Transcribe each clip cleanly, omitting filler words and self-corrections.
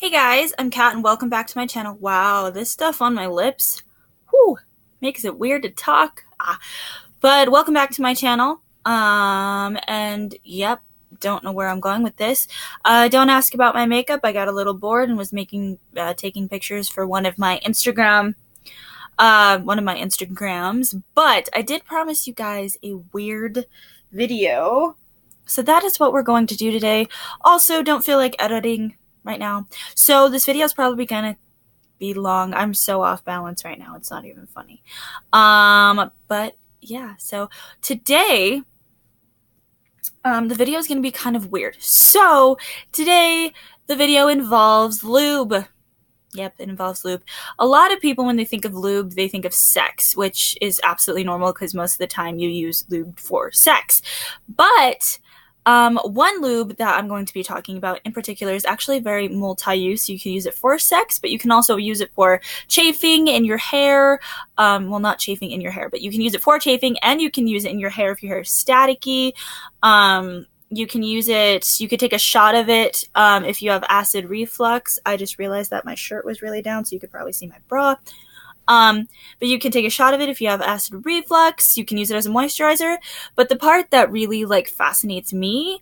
Hey guys, I'm Kat and welcome back to my channel. Wow, this stuff on my lips, whew, makes it weird to talk. But welcome back to my channel. And yep, don't know where I'm going with this. Don't ask about my makeup. I got a little bored and was taking pictures for one of my Instagrams. But I did promise you guys a weird video. So that is what we're going to do today. Also, don't feel like editing right now. So this video is probably gonna be long. I'm so off balance right now. It's not even funny. But yeah, so today, the video is gonna be kind of weird. So today, the video involves lube. Yep, it involves lube. A lot of people, when they think of lube, they think of sex, which is absolutely normal because most of the time you use lube for sex. But one lube that I'm going to be talking about in particular is actually very multi-use. You can use it for sex, but you can also use it for chafing in your hair. Well, not chafing in your hair, but you can use it for chafing, and you can use it in your hair if your hair is staticky. You can use it, you could take a shot of it if you have acid reflux. I just realized that my shirt was really down, so you could probably see my bra. But you can take a shot of it if you have acid reflux. You can use it as a moisturizer. But the part that really fascinates me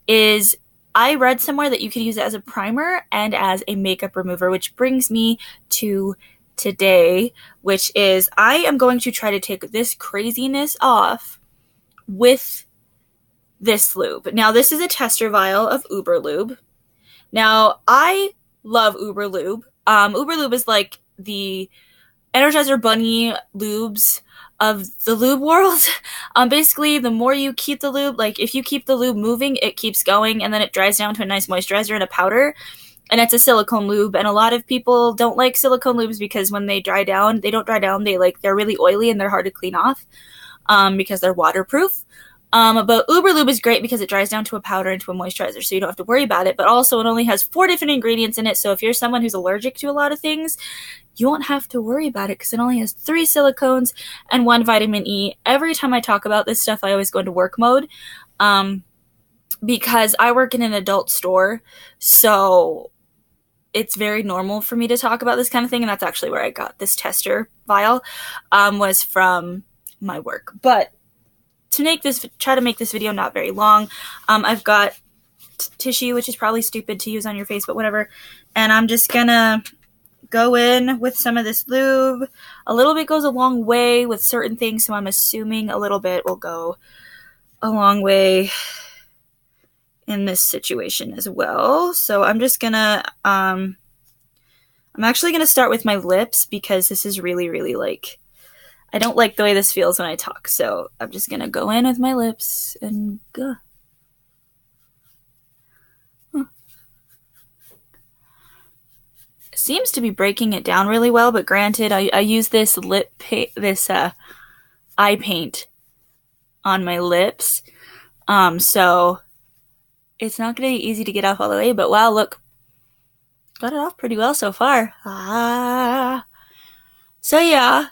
is I read somewhere that you could use it as a primer and as a makeup remover, which brings me to today, which is I am going to try to take this craziness off with this lube. Now, this is a tester vial of Uberlube. Now, I love Uberlube. Uberlube is like the Energizer Bunny lubes of the lube world. Basically, the more you keep the lube, if you keep the lube moving, it keeps going, and then it dries down to a nice moisturizer and a powder. And it's a silicone lube, and a lot of people don't like silicone lubes because when they dry down, they don't dry down. They're really oily and they're hard to clean off because they're waterproof. But Uberlube is great because it dries down to a powder and to a moisturizer, so you don't have to worry about it. But also, it only has 4 different ingredients in it, so if you're someone who's allergic to a lot of things, you won't have to worry about it because it only has 3 silicones and 1 vitamin E. Every time I talk about this stuff, I always go into work mode because I work in an adult store, so it's very normal for me to talk about this kind of thing, and that's actually where I got this tester vial, was from my work. But try to make this video not very long, I've got tissue, which is probably stupid to use on your face, but whatever, and I'm just gonna go in with some of this lube. A little bit goes a long way with certain things, so I'm assuming a little bit will go a long way in this situation as well. So I'm just gonna, I'm actually gonna start with my lips because this is really, really I don't like the way this feels when I talk, so I'm just gonna go in with my lips and go. It seems to be breaking it down really well, but granted, I use this eye paint on my lips, so it's not gonna be easy to get off all the way, but wow, look, got it off pretty well so far. So yeah,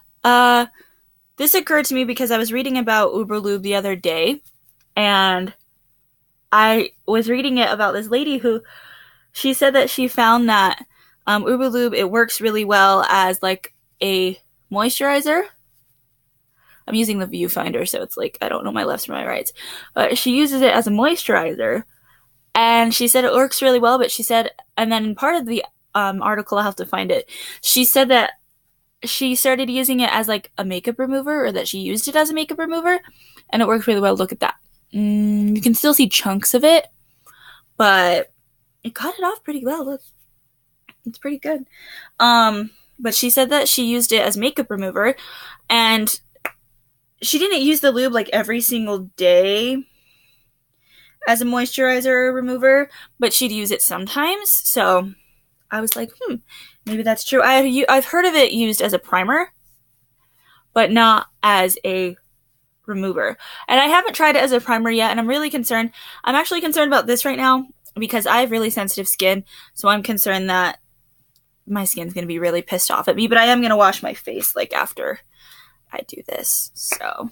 this occurred to me because I was reading about Uberlube the other day, and I was reading it about this lady who, she said that she found that Uberlube, it works really well as a moisturizer. I'm using the viewfinder, so it's I don't know my lefts from my rights. But she uses it as a moisturizer, and she said it works really well, but she said, and then in part of the article, I'll have to find it, she said that she started using it as a makeup remover, or that she used it as a makeup remover, and it worked really well. Look at that. You can still see chunks of it, but it cut it off pretty well. Look, it's pretty good. But she said that she used it as makeup remover, and she didn't use the lube every single day as a moisturizer remover, but she'd use it sometimes. So I was like, maybe that's true. I've heard of it used as a primer, but not as a remover. And I haven't tried it as a primer yet, and I'm really concerned. I'm actually concerned about this right now because I have really sensitive skin, so I'm concerned that my skin's going to be really pissed off at me, but I am going to wash my face after I do this. So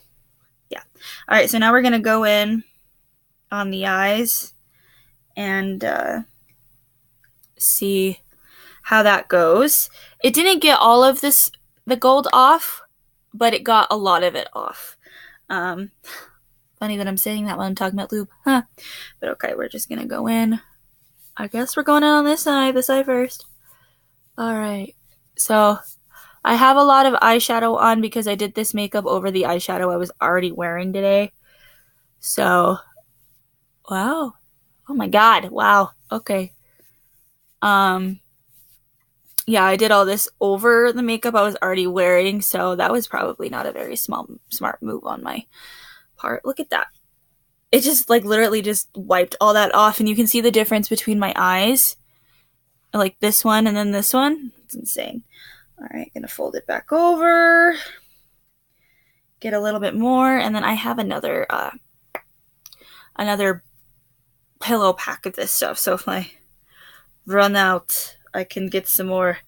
yeah. All right, so now we're going to go in on the eyes and see how that goes. It didn't get all of the gold off, but it got a lot of it off. Funny that I'm saying that when I'm talking about lube, huh? But okay, we're just gonna go in. I guess we're going in on this side first. Alright, so I have a lot of eyeshadow on because I did this makeup over the eyeshadow I was already wearing today. So, wow. Oh my god, wow. Okay. Yeah, I did all this over the makeup I was already wearing, so that was probably not a very smart move on my part. Look at that. It just, like, literally just wiped all that off, and you can see the difference between my eyes. Like this one and then this one. It's insane. Alright, gonna fold it back over. Get a little bit more, and then I have another pillow pack of this stuff, so if I run out, I can get some more.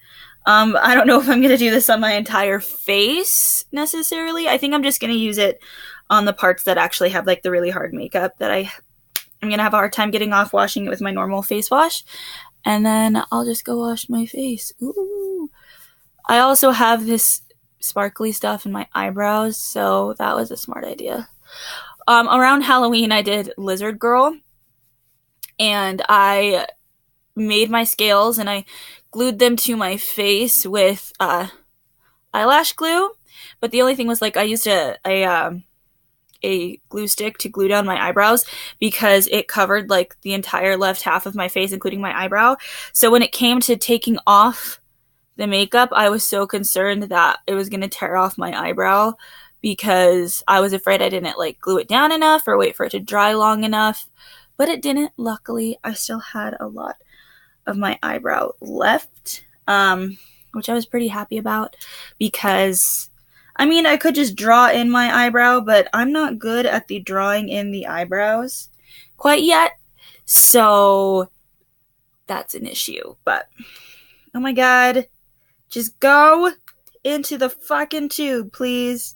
I don't know if I'm gonna do this on my entire face, necessarily. I think I'm just gonna use it on the parts that actually have, like, the really hard makeup that I'm gonna have a hard time getting off washing it with my normal face wash. And then I'll just go wash my face. Ooh. I also have this sparkly stuff in my eyebrows, so that was a smart idea. Around Halloween, I did Lizard Girl, and I made my scales, and I glued them to my face with eyelash glue, but the only thing was, like, I used a glue stick to glue down my eyebrows because it covered, like, the entire left half of my face, including my eyebrow. So when it came to taking off the makeup, I was so concerned that it was going to tear off my eyebrow because I was afraid I didn't, like, glue it down enough or wait for it to dry long enough. But it didn't. Luckily, I still had a lot of my eyebrow left, which I was pretty happy about because, I mean, I could just draw in my eyebrow, but I'm not good at the drawing in the eyebrows quite yet, so that's an issue. But, oh my god, just go into the fucking tube, please.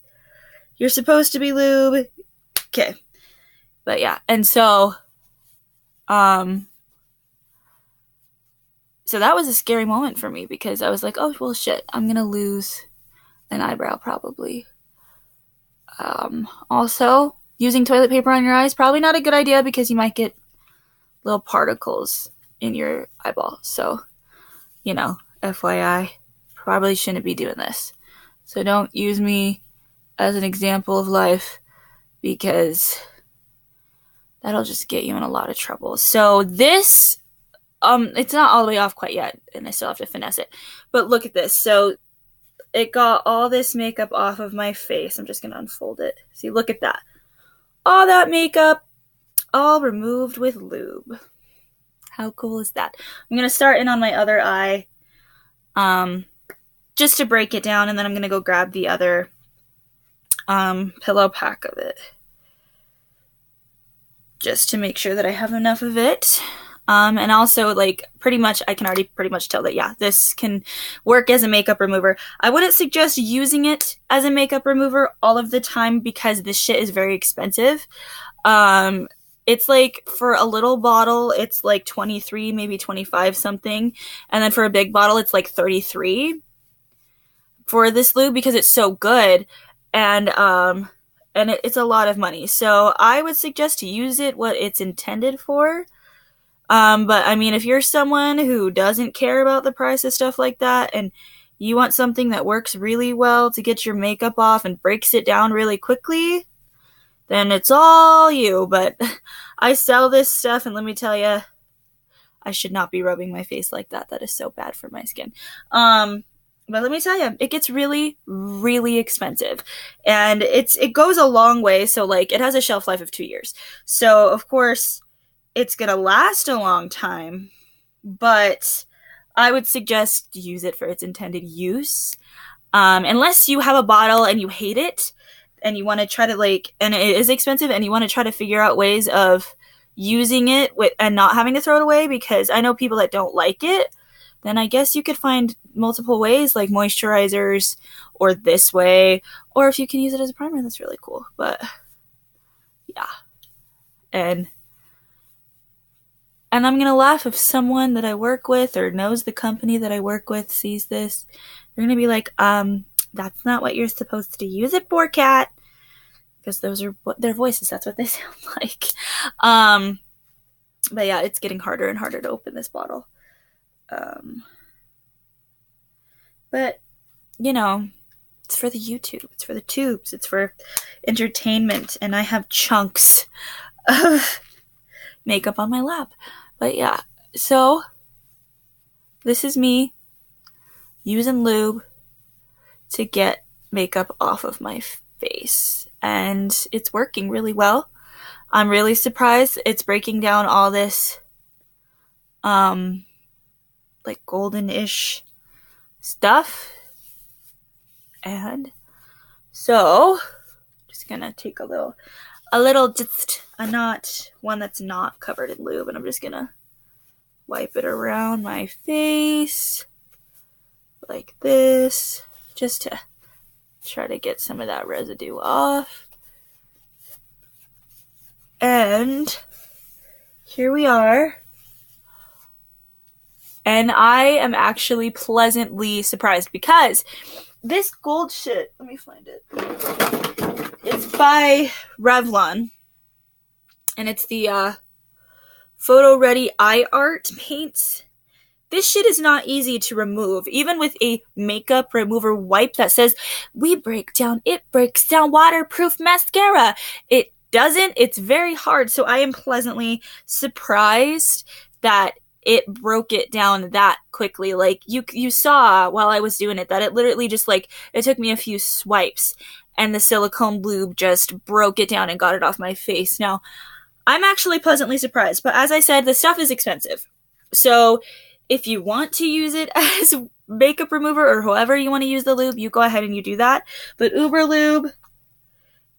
You're supposed to be lube. Okay. But yeah, and so that was a scary moment for me because I was like, oh, well, shit, I'm gonna lose an eyebrow probably. Also, using toilet paper on your eyes, probably not a good idea because you might get little particles in your eyeball. So, you know, FYI, probably shouldn't be doing this. So don't use me as an example of life because that'll just get you in a lot of trouble. So this, it's not all the way off quite yet, and I still have to finesse it. But look at this. So it got all this makeup off of my face. I'm just going to unfold it. See, look at that. All that makeup, all removed with lube. How cool is that? I'm going to start in on my other eye, just to break it down, and then I'm going to go grab the other pillow pack of it, just to make sure that I have enough of it. And also, like, pretty much, I can already pretty much tell that, yeah, this can work as a makeup remover. I wouldn't suggest using it as a makeup remover all of the time because this shit is very expensive. It's like, for a little bottle, it's like 23, maybe 25 something. And then for a big bottle, it's like 33 for this lube because it's so good. And it's a lot of money. So I would suggest to use it what it's intended for. But I mean, if you're someone who doesn't care about the price of stuff like that and you want something that works really well to get your makeup off and breaks it down really quickly, then it's all you. But I sell this stuff, and let me tell you, I should not be rubbing my face like that. That is so bad for my skin. But let me tell you, it gets really, really expensive. And it goes a long way. So, like, it has a shelf life of 2 years. So, of course, it's going to last a long time. But I would suggest use it for its intended use. Unless you have a bottle and you hate it, and you want to try to, like, and it is expensive, and you want to try to figure out ways of using it and not having to throw it away, because I know people that don't like it, then I guess you could find multiple ways, like moisturizers, or this way, or if you can use it as a primer, that's really cool. But yeah, and And I'm gonna laugh if someone that I work with or knows the company that I work with sees this. They're gonna be like, that's not what you're supposed to use it for, Cat. Because those are what their voices, that's what they sound like. But yeah, it's getting harder and harder to open this bottle. But, you know, it's for the YouTube, it's for the tubes, it's for entertainment, and I have chunks of makeup on my lap. But yeah, so this is me using lube to get makeup off of my face, and it's working really well. I'm really surprised it's breaking down all this like golden-ish stuff. And so just gonna take a not one that's not covered in lube, and I'm just gonna wipe it around my face like this, just to try to get some of that residue off. And here we are. And I am actually pleasantly surprised because this gold shit, let me find it. It's by Revlon. And it's the Photo Ready Eye Art paints. This shit is not easy to remove. Even with a makeup remover wipe that says, it breaks down waterproof mascara. It doesn't. It's very hard. So I am pleasantly surprised that it broke it down that quickly. Like, you saw while I was doing it that it literally just, like, it took me a few swipes and the silicone lube just broke it down and got it off my face. Now, I'm actually pleasantly surprised, but as I said, the stuff is expensive. So if you want to use it as makeup remover or however you want to use the lube, you go ahead and you do that. But Uberlube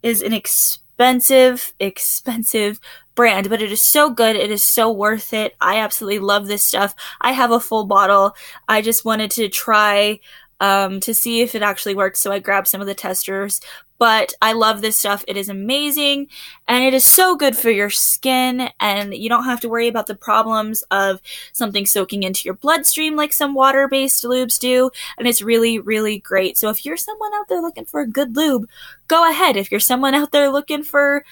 is an expensive brand, but it is so good. It is so worth it. I absolutely love this stuff. I have a full bottle. I just wanted to try to see if it actually worked, so I grabbed some of the testers. But I love this stuff. It is amazing, and it is so good for your skin, and you don't have to worry about the problems of something soaking into your bloodstream like some water-based lubes do, and it's really, really great. So if you're someone out there looking for a good lube, go ahead. If you're someone out there looking for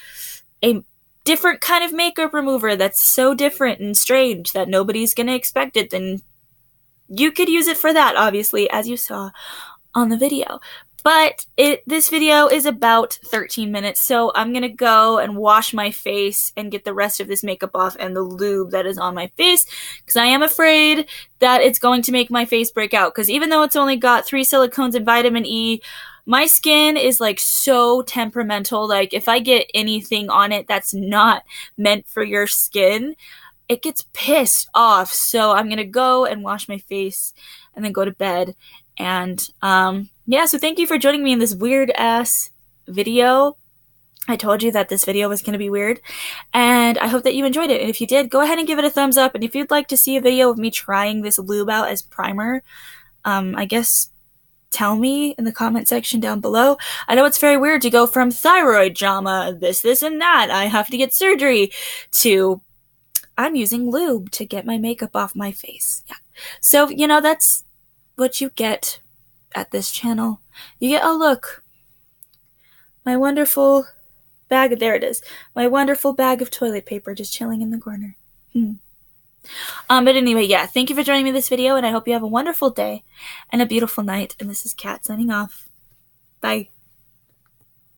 a different kind of makeup remover that's so different and strange that nobody's gonna expect it, then you could use it for that, obviously, as you saw on the video. But this video is about 13 minutes, so I'm gonna go and wash my face and get the rest of this makeup off and the lube that is on my face, because I am afraid that it's going to make my face break out, because even though it's only got 3 silicones and vitamin E, my skin is like so temperamental. Like, if I get anything on it that's not meant for your skin, it gets pissed off. So I'm gonna go and wash my face and then go to bed. And yeah, so thank you for joining me in this weird ass video. I told you that this video was going to be weird, and I hope that you enjoyed it. And if you did, go ahead and give it a thumbs up. And if you'd like to see a video of me trying this lube out as primer, I guess tell me in the comment section down below. I know it's very weird to go from thyroid drama, this and that, I have to get surgery, to I'm using lube to get my makeup off my face. Yeah. So, you know, that's what you get at this channel. You get, oh look, my wonderful bag, there it is, my wonderful bag of toilet paper just chilling in the corner. But anyway, yeah, thank you for joining me in this video, and I hope you have a wonderful day and a beautiful night. And this is Kat signing off. Bye.